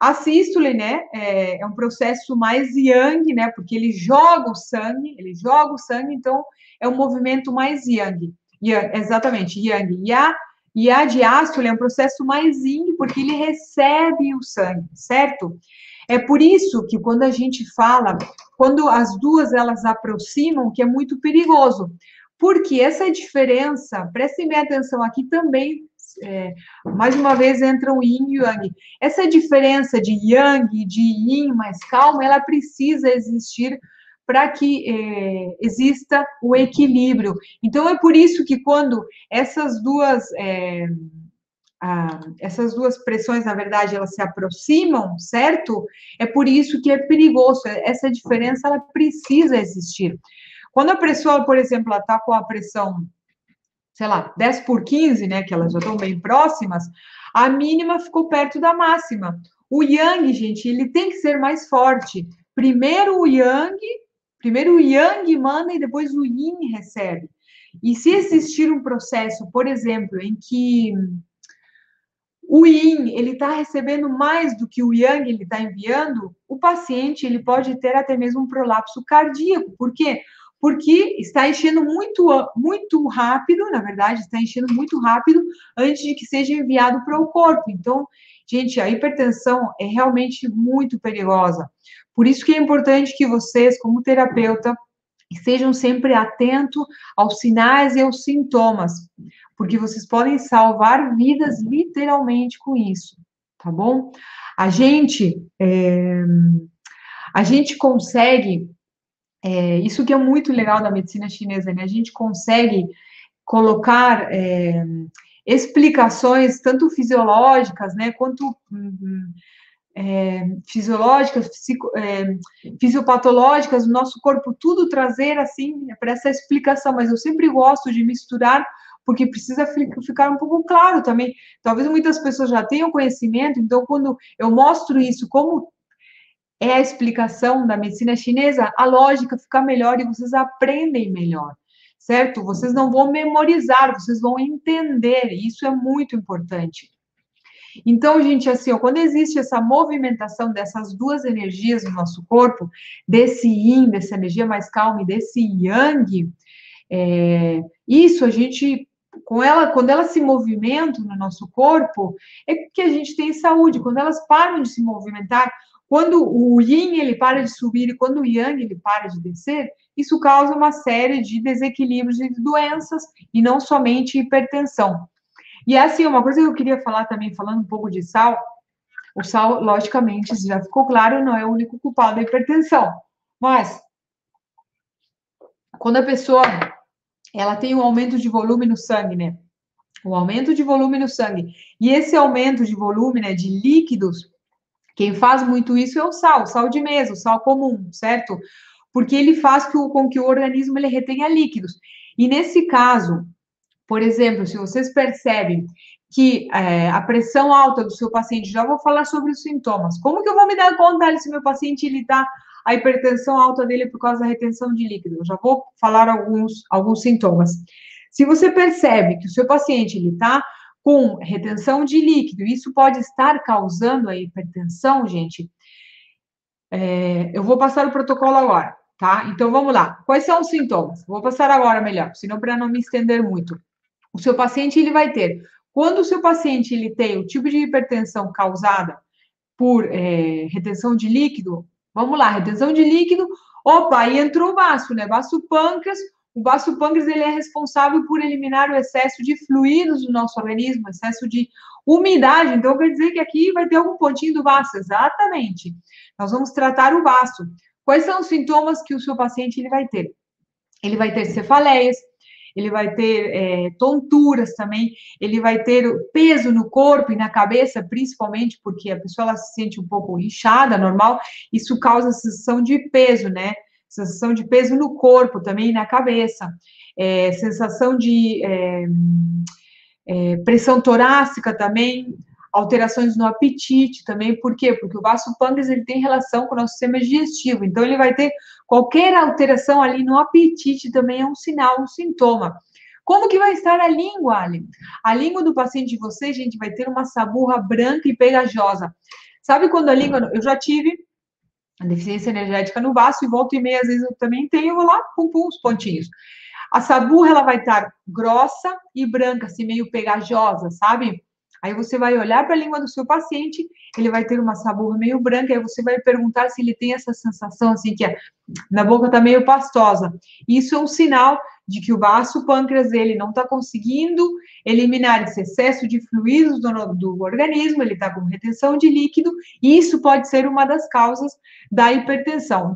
A sístole, né, é um processo mais yang, né, porque ele joga o sangue, então é um movimento mais yang, exatamente, yang. E a diástole é um processo mais yin, porque ele recebe o sangue, certo? É por isso que quando a gente fala, quando as duas elas aproximam, que é muito perigoso, porque essa diferença, prestem bem atenção aqui também, é, mais uma vez entra o yin e o yang. Essa diferença de yang, de yin mais calma, ela precisa existir para que exista o equilíbrio. Então é por isso que quando essas duas pressões, na verdade, elas se aproximam, certo? É por isso que é perigoso. Essa diferença, ela precisa existir. Quando a pessoa, por exemplo, ela está com a pressão, sei lá, 10/15, né, que elas já estão bem próximas, a mínima ficou perto da máxima. O yang, gente, ele tem que ser mais forte. Primeiro o yang manda e depois o yin recebe. E se existir um processo, por exemplo, em que o yin ele está recebendo mais do que o yang ele está enviando, o paciente ele pode ter até mesmo um prolapso cardíaco. Por quê? Porque está enchendo muito, muito rápido, na verdade, está enchendo muito rápido antes de que seja enviado para o corpo. Então, gente, a hipertensão é realmente muito perigosa. Por isso que é importante que vocês, como terapeuta, estejam sempre atentos aos sinais e aos sintomas, porque vocês podem salvar vidas literalmente com isso, tá bom? A gente, a gente consegue, isso que é muito legal da medicina chinesa, né? A gente consegue colocar explicações tanto fisiológicas, né, quanto fisiológicas, fisiopatológicas, o nosso corpo, tudo trazer assim para essa explicação, mas eu sempre gosto de misturar, porque precisa ficar um pouco claro também. Talvez muitas pessoas já tenham conhecimento, então quando eu mostro isso, como é a explicação da medicina chinesa, a lógica fica melhor e vocês aprendem melhor, certo? Vocês não vão memorizar, vocês vão entender, e isso é muito importante. Então, gente, assim, ó, quando existe essa movimentação dessas duas energias no nosso corpo, desse yin, dessa energia mais calma e desse yang, isso a gente, quando elas se movimentam no nosso corpo, é que a gente tem saúde. Quando elas param de se movimentar, quando o yin ele para de subir e quando o yang ele para de descer, isso causa uma série de desequilíbrios e de doenças, e não somente hipertensão. E assim, uma coisa que eu queria falar também, falando um pouco de sal, o sal, logicamente, já ficou claro, não é o único culpado da hipertensão. Mas, quando a pessoa, ela tem um aumento de volume no sangue, né? Um aumento de volume no sangue. E esse aumento de volume, né, de líquidos, quem faz muito isso é o sal de mesa, o sal comum, certo? Porque ele faz com que o organismo ele retenha líquidos. E nesse caso, por exemplo, se vocês percebem que a pressão alta do seu paciente, já vou falar sobre os sintomas. Como que eu vou me dar conta se meu paciente ele está a hipertensão alta dele por causa da retenção de líquido? Eu já vou falar alguns sintomas. Se você percebe que o seu paciente ele está com retenção de líquido, isso pode estar causando a hipertensão, gente. Eu vou passar o protocolo agora, tá? Então vamos lá. Quais são os sintomas? Vou passar agora melhor, senão para não me estender muito. O seu paciente ele vai ter. Quando o seu paciente ele tem o tipo de hipertensão causada por retenção de líquido, vamos lá, retenção de líquido, opa, aí entrou o vaso, né? Vaso pâncreas. O vaso pâncreas ele é responsável por eliminar o excesso de fluidos do nosso organismo, excesso de umidade. Então quer dizer que aqui vai ter algum pontinho do vaso, exatamente. Nós vamos tratar o vaso. Quais são os sintomas que o seu paciente ele vai ter? Ele vai ter cefaleias, ele vai ter tonturas também, ele vai ter peso no corpo e na cabeça, principalmente porque a pessoa ela se sente um pouco inchada, normal, isso causa sensação de peso, né? Sensação de peso no corpo também e na cabeça, sensação de pressão torácica também, alterações no apetite também, por quê? Porque o vaso pâncreas ele tem relação com o nosso sistema digestivo, então ele vai ter qualquer alteração ali no apetite também é um sinal, um sintoma. Como que vai estar a língua, Ali? A língua do paciente de vocês, gente, vai ter uma saburra branca e pegajosa. Sabe quando a língua... Eu já tive a deficiência energética no vaso e volta e meia, às vezes eu também tenho lá, pum, pum, os pontinhos. A saburra, ela vai estar grossa e branca, assim, meio pegajosa, sabe? Aí você vai olhar para a língua do seu paciente, ele vai ter uma saburra meio branca, aí você vai perguntar se ele tem essa sensação, assim, que na boca tá meio pastosa. Isso é um sinal de que o vaso pâncreas dele não está conseguindo eliminar esse excesso de fluidos do organismo, ele está com retenção de líquido, e isso pode ser uma das causas da hipertensão.